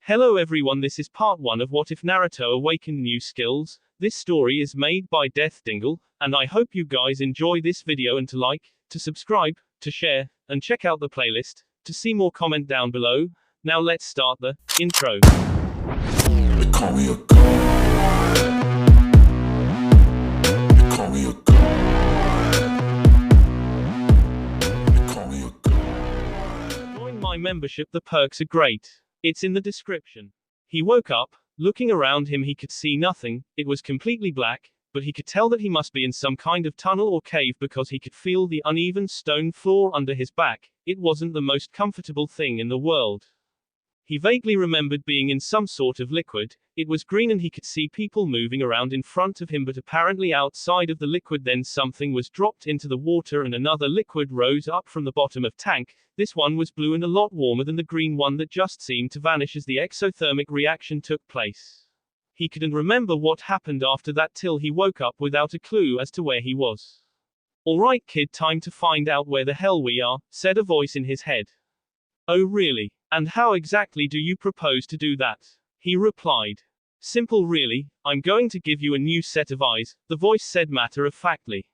Hello everyone, this is part 1 of What If Naruto Awakened New Skills. This story is made by Dingle, and I hope you guys enjoy this video and to like, to subscribe, to share, and check out the playlist. To see more, comment down below. Now let's start the intro. They call me a god. They call me a god. They call me a god. Join my membership, the perks are great. It's in the description. He woke up. Looking around him he could see nothing, it was completely black, but he could tell that he must be in some kind of tunnel or cave because he could feel the uneven stone floor under his back. It wasn't the most comfortable thing in the world. He vaguely remembered being in some sort of liquid. It was green and he could see people moving around in front of him, but apparently outside of the liquid then something was dropped into the water and another liquid rose up from the bottom of tank. This one was blue and a lot warmer than the green one that just seemed to vanish as the exothermic reaction took place. He couldn't remember what happened after that till he woke up without a clue as to where he was. Alright kid, time to find out where the hell we are, said a voice in his head. Oh really? And how exactly do you propose to do that? He replied. Simple really, I'm going to give you a new set of eyes, the voice said matter-of-factly.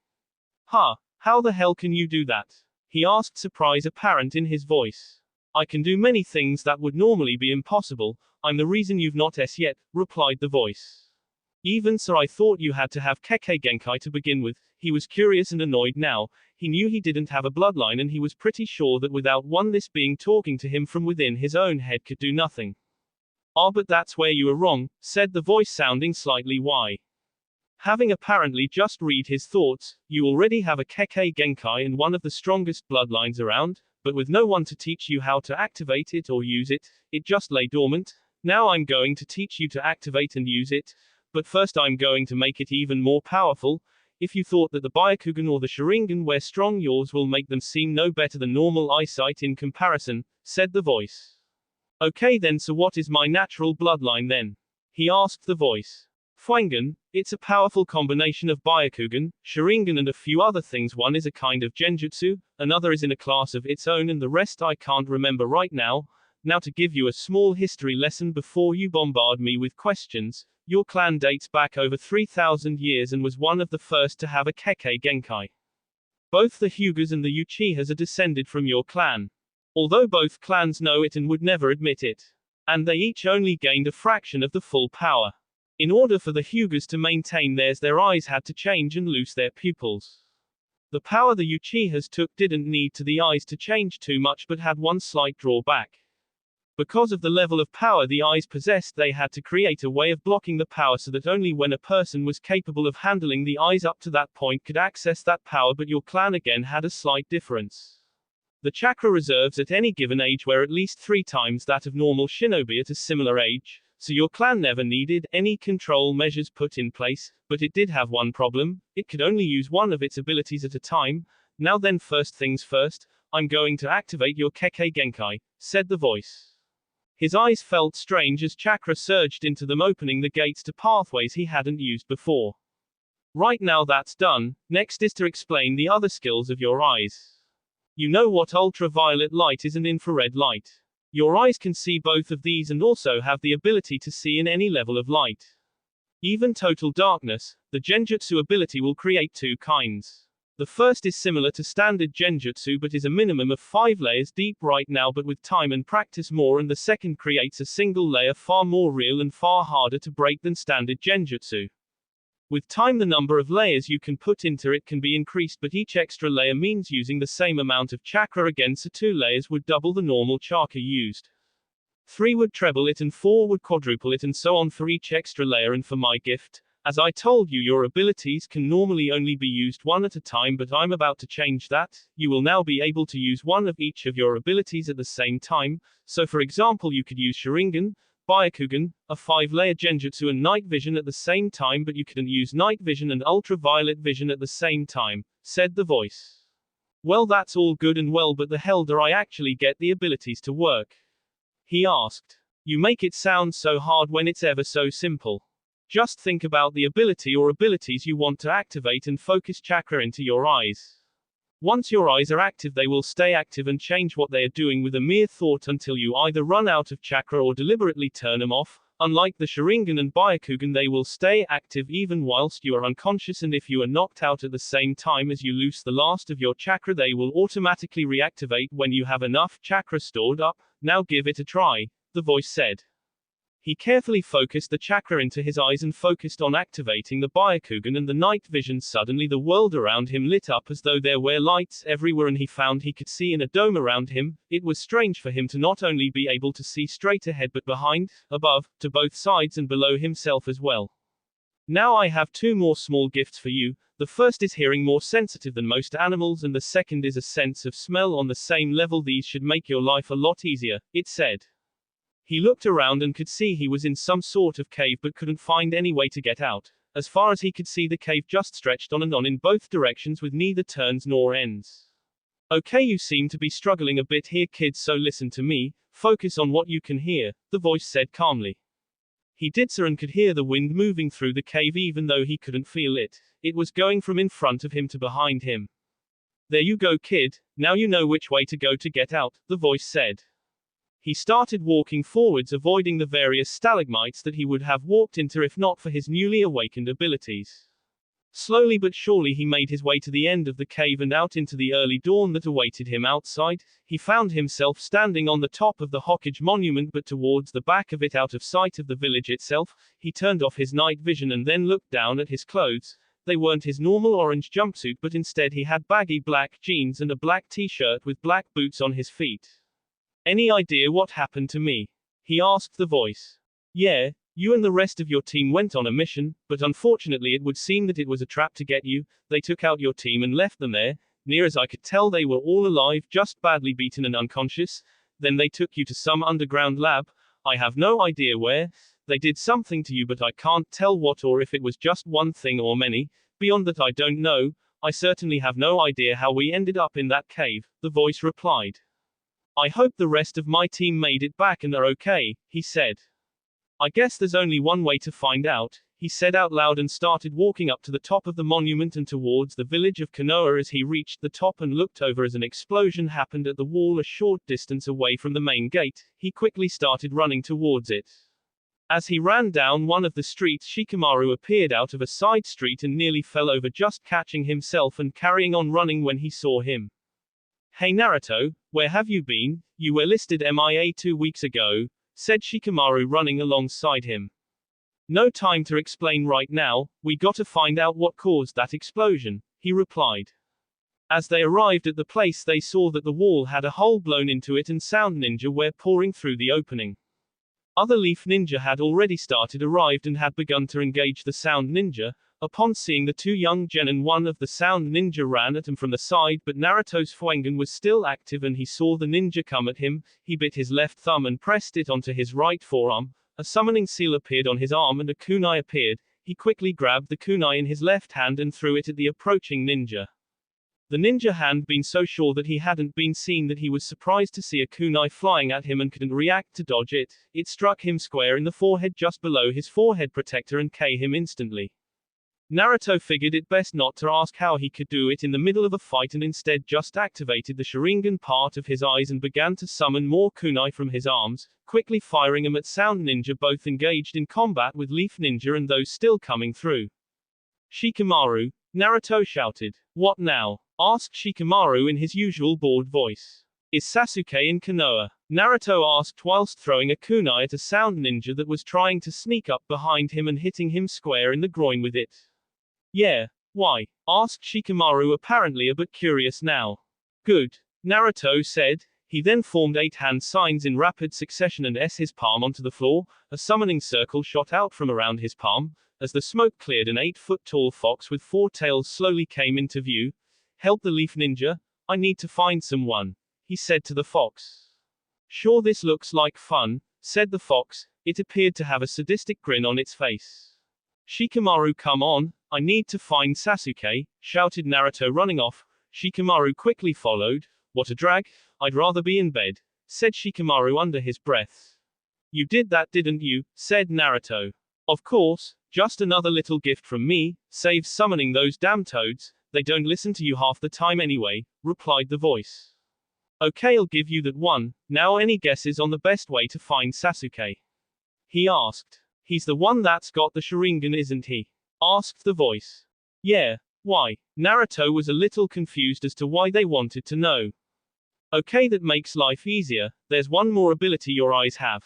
Huh, how the hell can you do that? He asked, surprise apparent in his voice. I can do many things that would normally be impossible, I'm the reason you've not S yet, replied the voice. Even so, I thought you had to have Kekkei Genkai to begin with. He was curious and annoyed now. He knew he didn't have a bloodline and he was pretty sure that without one, this being talking to him from within his own head could do nothing. Ah, but that's where you are wrong, said the voice sounding slightly why. Having apparently just read his thoughts, you already have a Kekkei Genkai and one of the strongest bloodlines around, but with no one to teach you how to activate it or use it, it just lay dormant. Now I'm going to teach you to activate and use it. But first I'm going to make it even more powerful. If you thought that the Byakugan or the Sharingan were strong, yours will make them seem no better than normal eyesight in comparison, said the voice. Okay then, so what is my natural bloodline then? He asked the voice. Fuangan, it's a powerful combination of Byakugan, Sharingan and a few other things. One is a kind of Genjutsu, another is in a class of its own and the rest I can't remember right now. Now to give you a small history lesson before you bombard me with questions. Your clan dates back over 3,000 years and was one of the first to have a Kekkei Genkai. Both the Hyugas and the Uchihas are descended from your clan. Although both clans know it and would never admit it. And they each only gained a fraction of the full power. In order for the Hyugas to maintain theirs, their eyes had to change and lose their pupils. The power the Uchihas took didn't need to the eyes to change too much but had one slight drawback. Because of the level of power the eyes possessed, they had to create a way of blocking the power so that only when a person was capable of handling the eyes up to that point could access that power, but your clan again had a slight difference. The chakra reserves at any given age were at least 3 times that of normal shinobi at a similar age, so your clan never needed any control measures put in place, but it did have one problem: it could only use one of its abilities at a time. Now then, first things first, I'm going to activate your Kekkei Genkai, said the voice. His eyes felt strange as chakra surged into them, opening the gates to pathways he hadn't used before. Right now that's done, next is to explain the other skills of your eyes. You know what ultraviolet light is and infrared light. Your eyes can see both of these and also have the ability to see in any level of light. Even total darkness, the Genjutsu ability will create 2 kinds. The first is similar to standard Genjutsu but is a minimum of 5 layers deep right now, but with time and practice more, and the second creates a single layer far more real and far harder to break than standard Genjutsu. With time the number of layers you can put into it can be increased, but each extra layer means using the same amount of chakra again, so 2 layers would double the normal chakra used. 3 would treble it and 4 would quadruple it and so on for each extra layer. And for my gift, as I told you, your abilities can normally only be used one at a time, but I'm about to change that. You will now be able to use one of each of your abilities at the same time. So for example, you could use Sharingan, Byakugan, a 5-layer Genjutsu and night vision at the same time, but you couldn't use night vision and ultraviolet vision at the same time, said the voice. Well, that's all good and well, but the hell do I actually get the abilities to work? He asked. You make it sound so hard when it's ever so simple. Just think about the ability or abilities you want to activate and focus chakra into your eyes. Once your eyes are active, they will stay active and change what they are doing with a mere thought until you either run out of chakra or deliberately turn them off. Unlike the Sharingan and Byakugan, they will stay active even whilst you are unconscious, and if you are knocked out at the same time as you lose the last of your chakra, they will automatically reactivate when you have enough chakra stored up. Now give it a try, the voice said. He carefully focused the chakra into his eyes and focused on activating the Byakugan and the night vision. Suddenly the world around him lit up as though there were lights everywhere, and he found he could see in a dome around him. It was strange for him to not only be able to see straight ahead but behind, above, to both sides and below himself as well. Now I have two more small gifts for you. The first is hearing, more sensitive than most animals, and the second is a sense of smell on the same level. These should make your life a lot easier, it said. He looked around and could see he was in some sort of cave but couldn't find any way to get out. As far as he could see, the cave just stretched on and on in both directions with neither turns nor ends. Okay, you seem to be struggling a bit here, kids, so listen to me. Focus on what you can hear, the voice said calmly. He did so and could hear the wind moving through the cave even though he couldn't feel it. It was going from in front of him to behind him. There you go, kid. Now you know which way to go to get out, the voice said. He started walking forwards, avoiding the various stalagmites that he would have walked into if not for his newly awakened abilities. Slowly but surely he made his way to the end of the cave and out into the early dawn that awaited him outside. He found himself standing on the top of the Hokage monument, but towards the back of it, out of sight of the village itself. He turned off his night vision and then looked down at his clothes. They weren't his normal orange jumpsuit, but instead he had baggy black jeans and a black t-shirt with black boots on his feet. Any idea what happened to me? He asked the voice. Yeah, you and the rest of your team went on a mission, but unfortunately it would seem that it was a trap to get you. They took out your team and left them there. Near as I could tell, they were all alive, just badly beaten and unconscious. Then they took you to some underground lab. I have no idea where. They did something to you, but I can't tell what, or if it was just one thing or many. Beyond that I don't know. I certainly have no idea how we ended up in that cave, the voice replied. I hope the rest of my team made it back and are okay, he said. I guess there's only one way to find out, he said out loud, and started walking up to the top of the monument and towards the village of Konoha. As he reached the top and looked over, as an explosion happened at the wall a short distance away from the main gate, he quickly started running towards it. As he ran down one of the streets, Shikamaru appeared out of a side street and nearly fell over, just catching himself and carrying on running when he saw him. Hey Naruto, where have you been? You were listed MIA 2 weeks ago, said Shikamaru running alongside him. No time to explain right now, we gotta find out what caused that explosion, he replied. As they arrived at the place, they saw that the wall had a hole blown into it and Sound Ninja were pouring through the opening. Other Leaf Ninja had already arrived and had begun to engage the Sound Ninja. Upon seeing the two young genin, one of the Sound Ninja ran at him from the side, but Naruto's Fuangan was still active and he saw the ninja come at him. He bit his left thumb and pressed it onto his right forearm. A summoning seal appeared on his arm and a kunai appeared. He quickly grabbed the kunai in his left hand and threw it at the approaching ninja. The ninja had been so sure that he hadn't been seen that he was surprised to see a kunai flying at him and couldn't react to dodge it. It struck him square in the forehead just below his forehead protector and killed him instantly. Naruto figured it best not to ask how he could do it in the middle of a fight and instead just activated the Sharingan part of his eyes and began to summon more kunai from his arms, quickly firing them at Sound Ninja, both engaged in combat with Leaf Ninja and those still coming through. Shikamaru, Naruto shouted. What now? Asked Shikamaru in his usual bored voice. Is Sasuke in Konoha? Naruto asked whilst throwing a kunai at a Sound Ninja that was trying to sneak up behind him and hitting him square in the groin with it. Yeah, why? Asked Shikamaru, apparently a bit curious now. Good, Naruto said. He then formed 8 hand signs in rapid succession and his palm onto the floor. A summoning circle shot out from around his palm. As the smoke cleared, an 8-foot-tall fox with 4 tails slowly came into view. Help the Leaf Ninja? I need to find someone, he said to the fox. Sure, this looks like fun, said the fox. It appeared to have a sadistic grin on its face. Shikamaru, come on, I need to find Sasuke, shouted Naruto running off. Shikamaru quickly followed. What a drag, I'd rather be in bed, said Shikamaru under his breath. You did that, didn't you? Said Naruto. Of course, just another little gift from me, saves summoning those damn toads. They don't listen to you half the time anyway, replied the voice. Okay, I'll give you that one. Now any guesses on the best way to find Sasuke? He asked. He's the one that's got the Sharingan, isn't he? Asked the voice. Yeah. Why? Naruto was a little confused as to why they wanted to know. Okay, that makes life easier. There's one more ability your eyes have.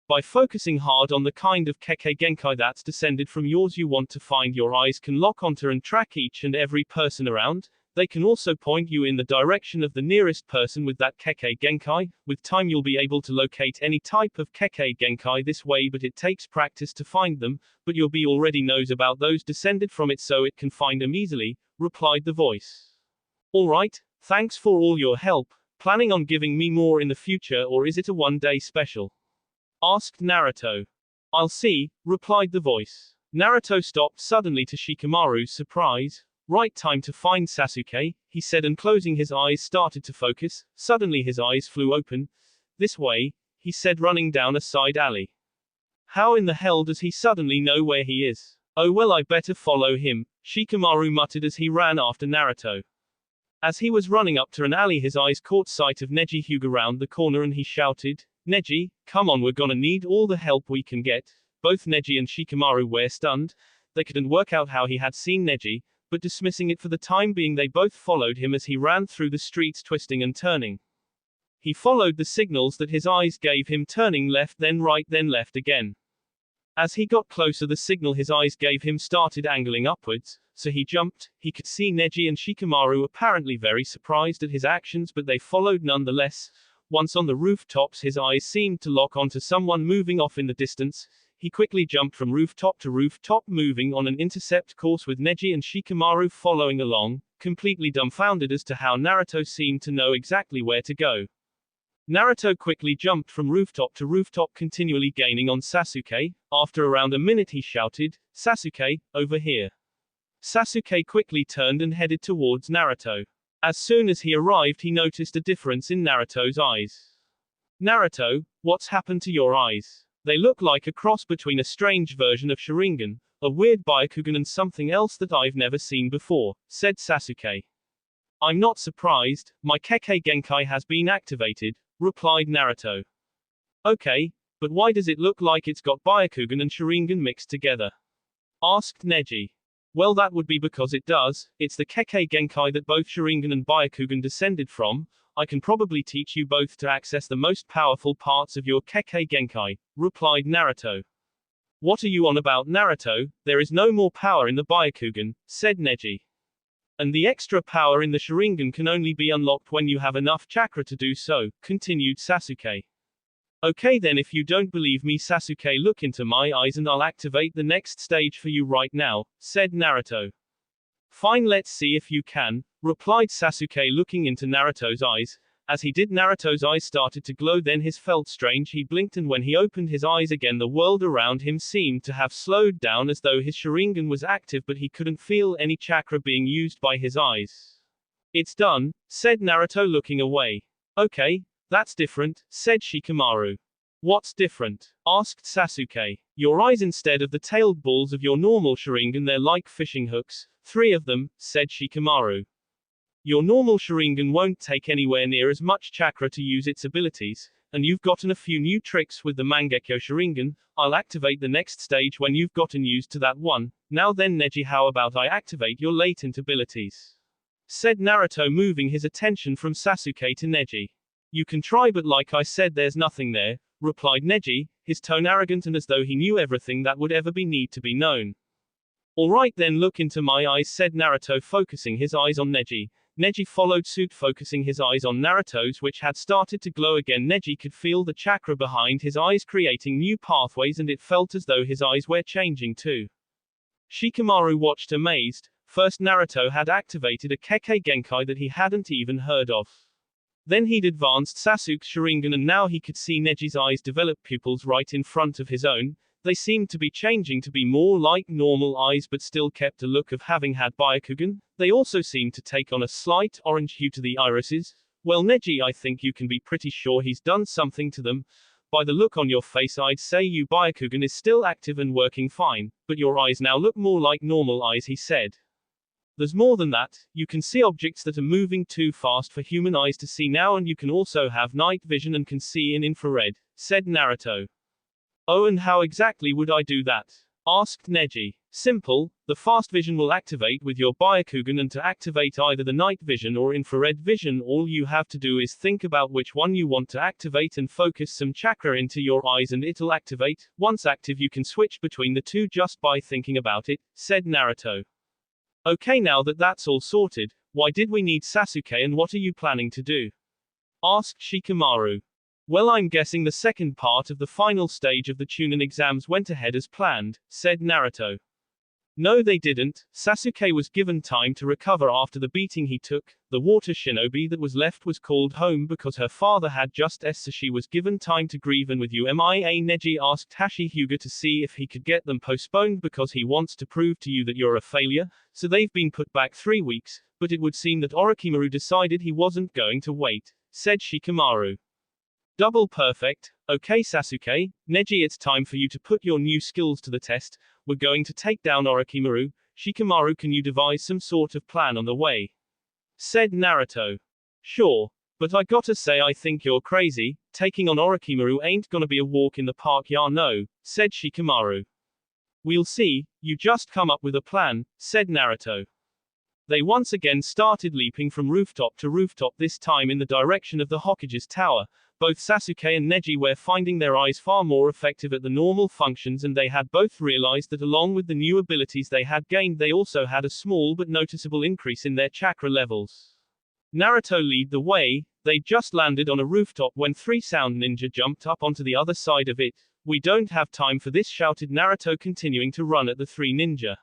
By focusing hard on the kind of Kekkei Genkai that's descended from yours you want to find, your eyes can lock onto and track each and every person around. They can also point you in the direction of the nearest person with that Kekkei Genkai. With time you'll be able to locate any type of Kekkei Genkai this way, but it takes practice to find them, but your bee already knows about those descended from it so it can find them easily, replied the voice. Alright, thanks for all your help. Planning on giving me more in the future, or is it a one-day special? Asked Naruto. I'll see, replied the voice. Naruto stopped suddenly to Shikamaru's surprise. Right time to find Sasuke, he said, and closing his eyes started to focus. Suddenly his eyes flew open. This way, he said, running down a side alley. How in the hell does he suddenly know where he is? Oh well, I better follow him, Shikamaru muttered as he ran after Naruto. As he was running up to an alley, his eyes caught sight of Neji Hyuga round the corner and he shouted, Neji, come on, we're gonna need all the help we can get. Both Neji and Shikamaru were stunned. They couldn't work out how he had seen Neji, but dismissing it for the time being, they both followed him as he ran through the streets, twisting and turning. He followed the signals that his eyes gave him, turning left then right then left again. As he got closer, the signal his eyes gave him started angling upwards, so he jumped. He could see Neji and Shikamaru apparently very surprised at his actions, but they followed nonetheless. Once on the rooftops, his eyes seemed to lock onto someone moving off in the distance. He quickly jumped from rooftop to rooftop, moving on an intercept course with Neji and Shikamaru following along, completely dumbfounded as to how Naruto seemed to know exactly where to go. Naruto quickly jumped from rooftop to rooftop, continually gaining on Sasuke. After around a minute he shouted, Sasuke, over here. Sasuke quickly turned and headed towards Naruto. As soon as he arrived, he noticed a difference in Naruto's eyes. Naruto, what's happened to your eyes? They look like a cross between a strange version of Sharingan, a weird Byakugan, and something else that I've never seen before, said Sasuke. I'm not surprised, my Kekkei Genkai has been activated, replied Naruto. Okay, but why does it look like it's got Byakugan and Sharingan mixed together? Asked Neji. Well, that would be because it does. It's the Kekkei Genkai that both Sharingan and Byakugan descended from. I can probably teach you both to access the most powerful parts of your Kekkei Genkai, replied Naruto. What are you on about, Naruto? There is no more power in the Byakugan, said Neji. And the extra power in the Sharingan can only be unlocked when you have enough chakra to do so, continued Sasuke. Okay then, if you don't believe me, Sasuke, look into my eyes and I'll activate the next stage for you right now, said Naruto. Fine, let's see if you can, replied Sasuke, looking into Naruto's eyes. As he did, Naruto's eyes started to glow, then his felt strange. He blinked, and when he opened his eyes again, the world around him seemed to have slowed down as though his Sharingan was active, but he couldn't feel any chakra being used by his eyes. It's done, said Naruto, looking away. Okay, that's different, said Shikamaru. What's different? Asked Sasuke. Your eyes, instead of the tailed balls of your normal Sharingan, they're like fishing hooks. 3 of them, said Shikamaru. Your normal Sharingan won't take anywhere near as much chakra to use its abilities, and you've gotten a few new tricks with the Mangekyo Sharingan. I'll activate the next stage when you've gotten used to that one. Now then, Neji, how about I activate your latent abilities? Said Naruto, moving his attention from Sasuke to Neji. You can try, but like I said, there's nothing there, replied Neji, his tone arrogant and as though he knew everything that would ever need to be known. Alright then, look into my eyes, said Naruto, focusing his eyes on Neji. Neji followed suit, focusing his eyes on Naruto's, which had started to glow again. Neji could feel the chakra behind his eyes creating new pathways, and it felt as though his eyes were changing too. Shikamaru watched amazed. First, Naruto had activated a Kekkei Genkai that he hadn't even heard of. Then he'd advanced Sasuke's Sharingan, and now he could see Neji's eyes develop pupils right in front of his own. They seemed to be changing to be more like normal eyes, but still kept a look of having had Byakugan. They also seemed to take on a slight orange hue to the irises. Well, Neji, I think you can be pretty sure he's done something to them. By the look on your face, I'd say your Byakugan is still active and working fine, but your eyes now look more like normal eyes, he said. There's more than that, you can see objects that are moving too fast for human eyes to see now, and you can also have night vision and can see in infrared, said Naruto. Oh, and how exactly would I do that? Asked Neji. Simple, the fast vision will activate with your Byakugan, and to activate either the night vision or infrared vision, all you have to do is think about which one you want to activate and focus some chakra into your eyes and it'll activate. Once active you can switch between the two just by thinking about it, said Naruto. Okay, now that that's all sorted, why did we need Sasuke and what are you planning to do? Asked Shikamaru. Well, I'm guessing the second part of the final stage of the Chunin exams went ahead as planned, said Naruto. No, they didn't. Sasuke was given time to recover after the beating he took. The water shinobi that was left was called home because her father had just so she was given time to grieve. And with you MIA, Neji asked Hashi Hyuga to see if he could get them postponed because he wants to prove to you that you're a failure, so they've been put back 3 weeks, but it would seem that Orochimaru decided he wasn't going to wait, said Shikamaru. Double perfect. Okay Sasuke, Neji, it's time for you to put your new skills to the test. We're going to take down Orochimaru. Shikamaru, can you devise some sort of plan on the way? Said Naruto. Sure. But I gotta say I think you're crazy. Taking on Orochimaru ain't gonna be a walk in the park, ya no, said Shikamaru. We'll see, you just come up with a plan, said Naruto. They once again started leaping from rooftop to rooftop, this time in the direction of the Hokage's tower. Both Sasuke and Neji were finding their eyes far more effective at the normal functions, and they had both realized that along with the new abilities they had gained, they also had a small but noticeable increase in their chakra levels. Naruto lead the way. They just landed on a rooftop when 3 sound ninja jumped up onto the other side of it. We don't have time for this, shouted Naruto, continuing to run at the 3 ninja.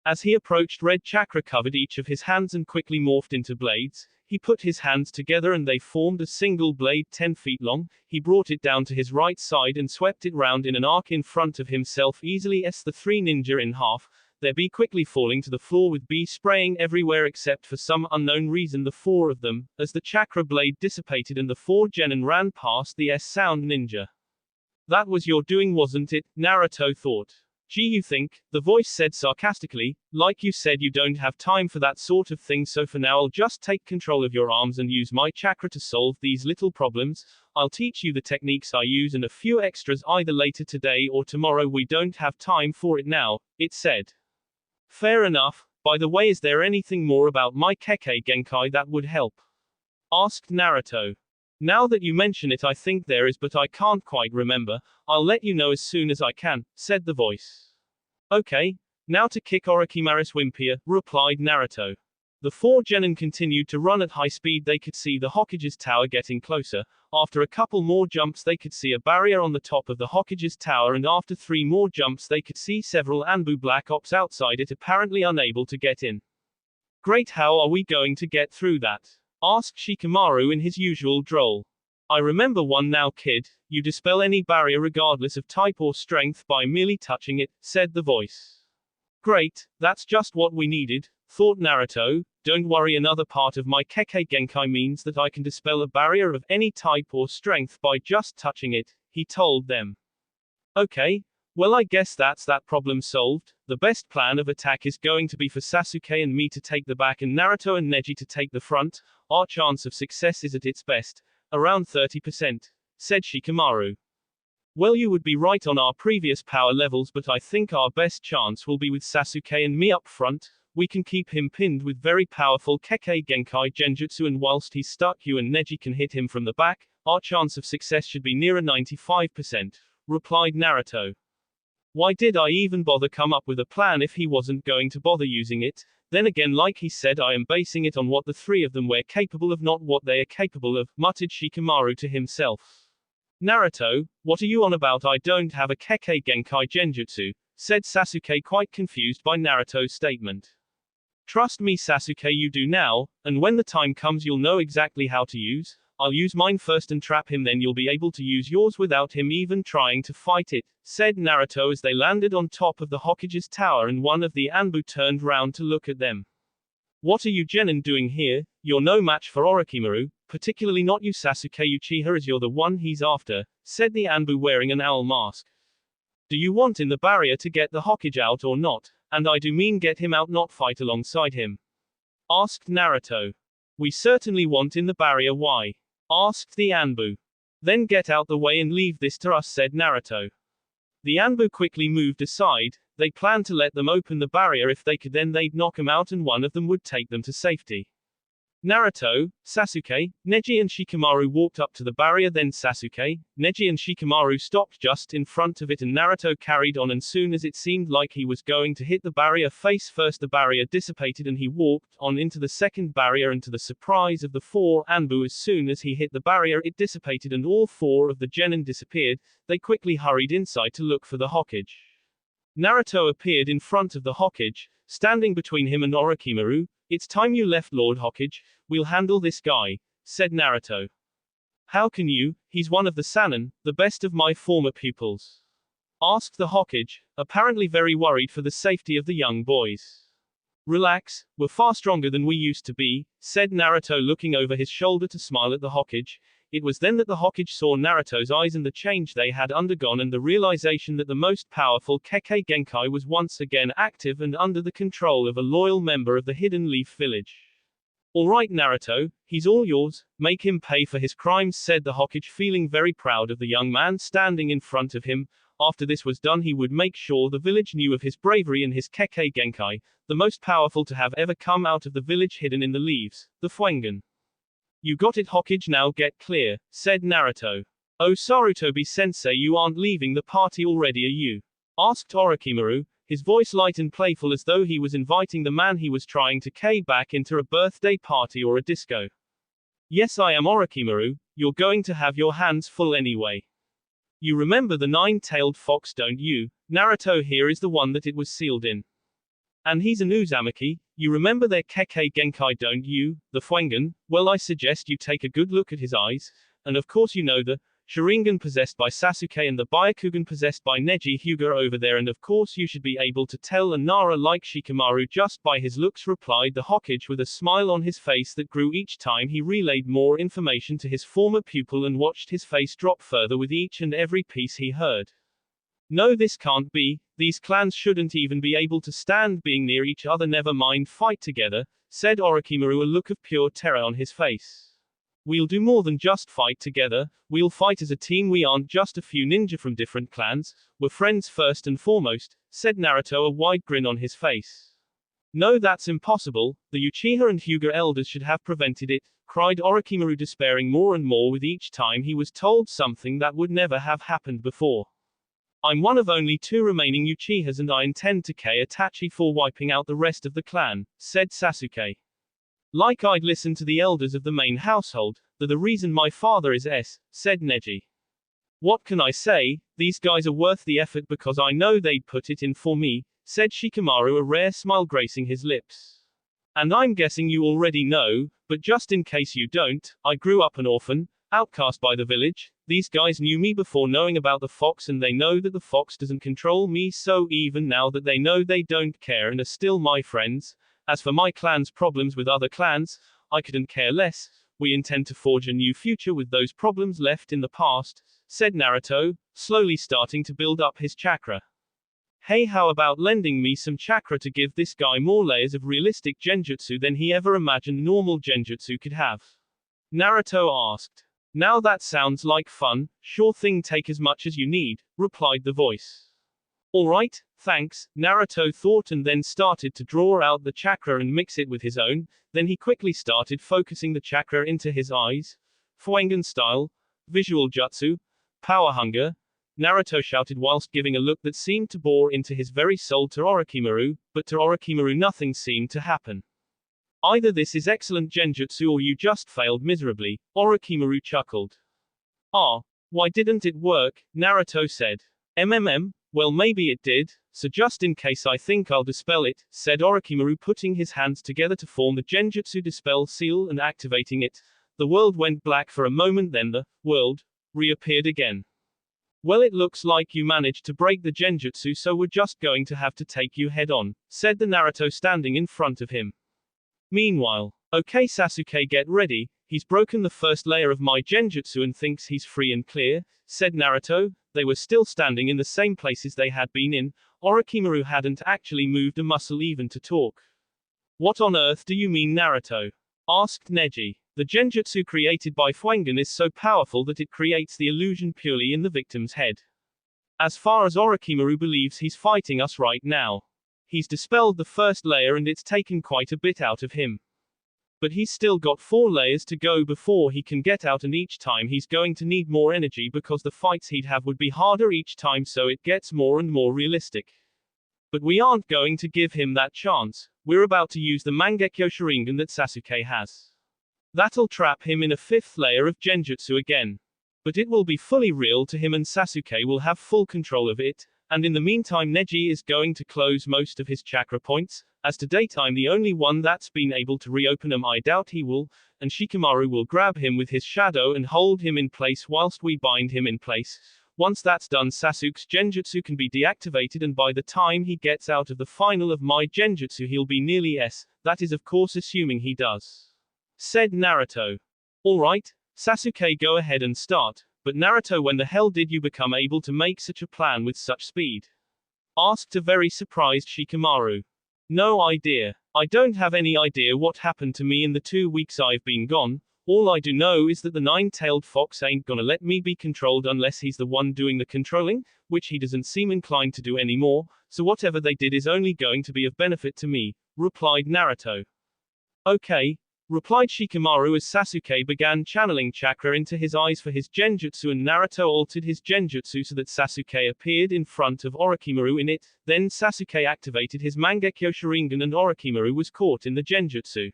As he approached, red chakra covered each of his hands and quickly morphed into blades. He put his hands together and they formed a single blade 10 feet long. He brought it down to his right side and swept it round in an arc in front of himself, easily the 3 ninja in half, their B quickly falling to the floor with B spraying everywhere except for some unknown reason the 4 of them, as the chakra blade dissipated and the 4 genin ran past the sound ninja. That was your doing, wasn't it? Naruto thought. Gee, you think, the voice said sarcastically, like you said you don't have time for that sort of thing, so for now I'll just take control of your arms and use my chakra to solve these little problems. I'll teach you the techniques I use and a few extras either later today or tomorrow. We don't have time for it now, it said. Fair enough. By the way, is there anything more about my Kekkei Genkai that would help? Asked Naruto. Now that you mention it, I think there is, but I can't quite remember. I'll let you know as soon as I can, said the voice. Okay, now to kick Orochimaru's Wimpia, replied Naruto. The 4 genin continued to run at high speed. They could see the Hokage's tower getting closer. After a couple more jumps they could see a barrier on the top of the Hokage's tower, and after 3 more jumps they could see several Anbu Black Ops outside it, apparently unable to get in. Great, how are we going to get through that? Asked Shikamaru in his usual droll. I remember one now, kid. You dispel any barrier regardless of type or strength by merely touching it, said the voice. Great, that's just what we needed, thought Naruto. Don't worry, another part of my Kekkei Genkai means that I can dispel a barrier of any type or strength by just touching it, he told them. Okay, well I guess that's that problem solved. The best plan of attack is going to be for Sasuke and me to take the back and Naruto and Neji to take the front. Our chance of success is at its best, around 30%, said Shikamaru. Well, you would be right on our previous power levels, but I think our best chance will be with Sasuke and me up front. We can keep him pinned with very powerful Kekkei Genkai Genjutsu, and whilst he's stuck you and Neji can hit him from the back, our chance of success should be nearer 95%, replied Naruto. Why did I even bother come up with a plan if he wasn't going to bother using it? Then again, like he said, I am basing it on what the 3 of them were capable of, not what they are capable of, muttered Shikamaru to himself. Naruto, what are you on about? I don't have a Kekkei Genkai Genjutsu, said Sasuke, quite confused by Naruto's statement. Trust me Sasuke, you do now, and when the time comes you'll know exactly how to use. I'll use mine first and trap him, then you'll be able to use yours without him even trying to fight it, said Naruto as they landed on top of the Hokage's tower and one of the Anbu turned round to look at them. What are you genin doing here? You're no match for Orochimaru, particularly not you Sasuke Uchiha, as you're the one he's after, said the Anbu wearing an owl mask. Do you want in the barrier to get the Hokage out or not? And I do mean get him out, not fight alongside him. Asked Naruto. We certainly want in the barrier. Why? Asked the Anbu. Then get out the way and leave this to us, said Naruto. The Anbu quickly moved aside. They planned to let them open the barrier. If they could, then they'd knock him out and one of them would take them to safety. Naruto, Sasuke, Neji and Shikamaru walked up to the barrier. Then Sasuke, Neji and Shikamaru stopped just in front of it and Naruto carried on, and soon as it seemed like he was going to hit the barrier face first, the barrier dissipated and he walked on into the second barrier, and to the surprise of the four Anbu, as soon as he hit the barrier it dissipated and all four of the genin disappeared. They quickly hurried inside to look for the Hokage. Naruto appeared in front of the Hokage, standing between him and Orochimaru. It's time you left, Lord Hokage. We'll handle this guy, said Naruto. How can you? He's one of the Sannin, the best of my former pupils. Asked the Hokage, apparently very worried for the safety of the young boys. Relax, we're far stronger than we used to be, said Naruto, looking over his shoulder to smile at the Hokage. It was then that the Hokage saw Naruto's eyes and the change they had undergone, and the realization that the most powerful Kekkei Genkai was once again active and under the control of a loyal member of the Hidden Leaf Village. All right, Naruto, he's all yours. Make him pay for his crimes, said the Hokage, feeling very proud of the young man standing in front of him. After this was done, he would make sure the village knew of his bravery and his Kekkei Genkai, the most powerful to have ever come out of the village hidden in the leaves, the Fuangan. You got it, Hokage, now get clear, said Naruto. Oh, Sarutobi-sensei, you aren't leaving the party already, are you? Asked Orochimaru, his voice light and playful as though he was inviting the man he was trying to K back into a birthday party or a disco. Yes, I am, Orochimaru. You're going to have your hands full anyway. You remember the nine-tailed fox, don't you? Naruto here is the one that it was sealed in. And he's an Uzumaki. You remember their Kekkei Genkai, don't you? The Fuangan. Well, I suggest you take a good look at his eyes. And of course you know the Sharingan possessed by Sasuke and the Byakugan possessed by Neji Hyuga over there, and of course you should be able to tell a Nara like Shikamaru just by his looks, replied the Hokage with a smile on his face that grew each time he relayed more information to his former pupil and watched his face drop further with each and every piece he heard. No, this can't be. These clans shouldn't even be able to stand being near each other, never mind fight together, said Orochimaru, a look of pure terror on his face. We'll do more than just fight together, we'll fight as a team. We aren't just a few ninja from different clans, we're friends first and foremost, said Naruto, a wide grin on his face. No, that's impossible, the Uchiha and Hyuga elders should have prevented it, cried Orochimaru, despairing more and more with each time he was told something that would never have happened before. I'm one of only two remaining Uchihas and I intend to kill Itachi for wiping out the rest of the clan, said Sasuke. Like I'd listen to the elders of the main household, they're the reason my father is said Neji. What can I say, these guys are worth the effort because I know they'd put it in for me, said Shikamaru, a rare smile gracing his lips. And I'm guessing you already know, but just in case you don't, I grew up an orphan, outcast by the village. These guys knew me before knowing about the fox, and they know that the fox doesn't control me, so even now that they know, they don't care and are still my friends. As for my clan's problems with other clans, I couldn't care less. We intend to forge a new future with those problems left in the past, said Naruto, slowly starting to build up his chakra. Hey, how about lending me some chakra to give this guy more layers of realistic genjutsu than he ever imagined normal genjutsu could have? Naruto asked. Now that sounds like fun. Sure thing, take as much as you need, replied the voice. Alright, thanks, Naruto thought, and then started to draw out the chakra and mix it with his own. Then he quickly started focusing the chakra into his eyes. Fuangan style, visual jutsu, power hunger, Naruto shouted whilst giving a look that seemed to bore into his very soul to Orochimaru, but to Orochimaru nothing seemed to happen. Either this is excellent genjutsu or you just failed miserably, Orochimaru chuckled. Ah, why didn't it work? Naruto said. Well, maybe it did, so just in case I think I'll dispel it, said Orochimaru, putting his hands together to form the Genjutsu dispel seal and activating it. The world went black for a moment, then the world reappeared again. Well, it looks like you managed to break the Genjutsu, so we're just going to have to take you head on, said the Naruto standing in front of him. Meanwhile, okay Sasuke, get ready, he's broken the first layer of my Genjutsu and thinks he's free and clear, said Naruto. They were still standing in the same places they had been in. Orochimaru hadn't actually moved a muscle even to talk. What on earth do you mean, Naruto? Asked Neji. The Genjutsu created by Fuangan is so powerful that it creates the illusion purely in the victim's head. As far as Orochimaru believes he's fighting us right now. He's dispelled the first layer and it's taken quite a bit out of him. But he's still got 4 layers to go before he can get out, and each time he's going to need more energy because the fights he'd have would be harder each time, so it gets more and more realistic. But we aren't going to give him that chance. We're about to use the Mangekyo Sharingan that Sasuke has. That'll trap him in a 5th layer of Genjutsu again. But it will be fully real to him and Sasuke will have full control of it, and in the meantime Neji is going to close most of his chakra points. As to date I'm the only one that's been able to reopen them. I doubt he will, and Shikamaru will grab him with his shadow and hold him in place whilst we bind him in place. Once that's done, Sasuke's Genjutsu can be deactivated, and by the time he gets out of the final of my Genjutsu he'll be nearly S. That is of course assuming he does. Said Naruto. Alright, Sasuke, go ahead and start. But Naruto, when the hell did you become able to make such a plan with such speed? Asked a very surprised Shikamaru. No idea. I don't have any idea what happened to me in the 2 weeks I've been gone. All I do know is that the 9-tailed fox ain't gonna let me be controlled unless he's the one doing the controlling, which he doesn't seem inclined to do anymore, so whatever they did is only going to be of benefit to me, replied Naruto. Okay, replied Shikamaru as Sasuke began channeling chakra into his eyes for his Genjutsu, and Naruto altered his Genjutsu so that Sasuke appeared in front of Orochimaru in it. Then Sasuke activated his Mangekyo Sharingan and Orochimaru was caught in the Genjutsu.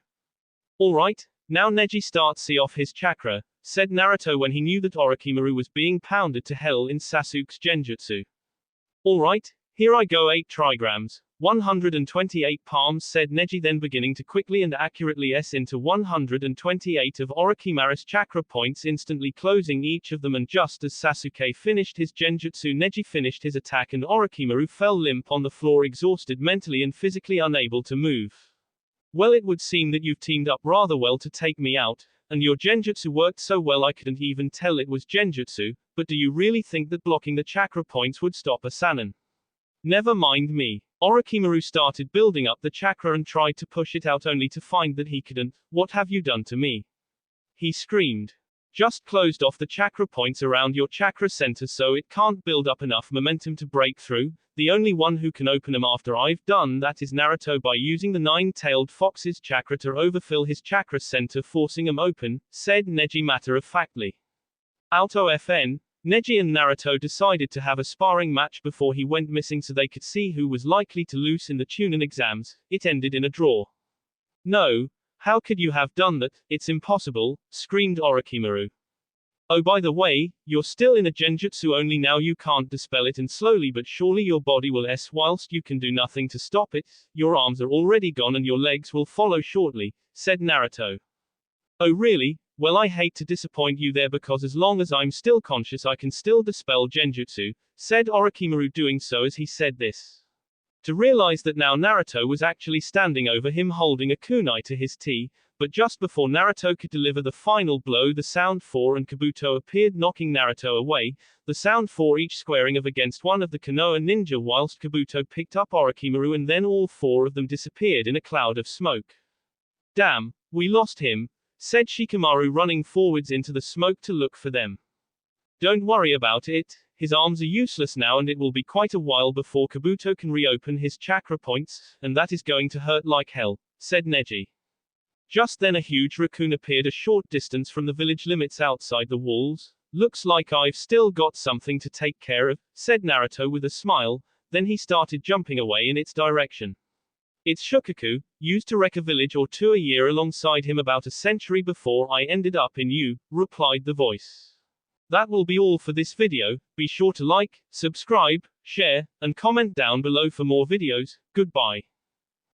Alright, now Neji starts see off his chakra, said Naruto when he knew that Orochimaru was being pounded to hell in Sasuke's Genjutsu. Alright, here I go, 8 trigrams. 128 palms, said Neji, then beginning to quickly and accurately S into 128 of Orochimaru's chakra points, instantly closing each of them, and just as Sasuke finished his Genjutsu, Neji finished his attack and Orochimaru fell limp on the floor, exhausted mentally and physically, unable to move. Well, it would seem that you've teamed up rather well to take me out, and your Genjutsu worked so well I couldn't even tell it was Genjutsu, but do you really think that blocking the chakra points would stop a Sannin? Never mind me. Orochimaru started building up the chakra and tried to push it out only to find that he couldn't. What have you done to me? He screamed. Just closed off the chakra points around your chakra center so it can't build up enough momentum to break through. The only one who can open them after I've done that is Naruto by using the 9-tailed fox's chakra to overfill his chakra center, forcing them open, said Neji matter-of-factly. Auto FN, Neji and Naruto decided to have a sparring match before he went missing so they could see who was likely to lose in the Chunin exams. It ended in a draw. No, how could you have done that? It's impossible, screamed Orochimaru. Oh, by the way, you're still in a Genjutsu, only now you can't dispel it, and slowly but surely your body will S whilst you can do nothing to stop it. Your arms are already gone and your legs will follow shortly, said Naruto. Oh really? Well, I hate to disappoint you there, because as long as I'm still conscious I can still dispel Genjutsu, said Orochimaru, doing so as he said this. To realize that now Naruto was actually standing over him holding a kunai to his T, but just before Naruto could deliver the final blow, the Sound 4 and Kabuto appeared, knocking Naruto away, the Sound 4 each squaring off against one of the Konoha ninja, whilst Kabuto picked up Orochimaru, and then all 4 of them disappeared in a cloud of smoke. Damn, we lost him, said Shikamaru, running forwards into the smoke to look for them. Don't worry about it, his arms are useless now and it will be quite a while before Kabuto can reopen his chakra points, and that is going to hurt like hell, said Neji. Just then a huge raccoon appeared a short distance from the village limits outside the walls. Looks like I've still got something to take care of, said Naruto with a smile, then he started jumping away in its direction. It's Shukaku, used to wreck a village or 2 a year alongside him about a century before I ended up in you, replied the voice. That will be all for this video. Be sure to like, subscribe, share, and comment down below for more videos. Goodbye.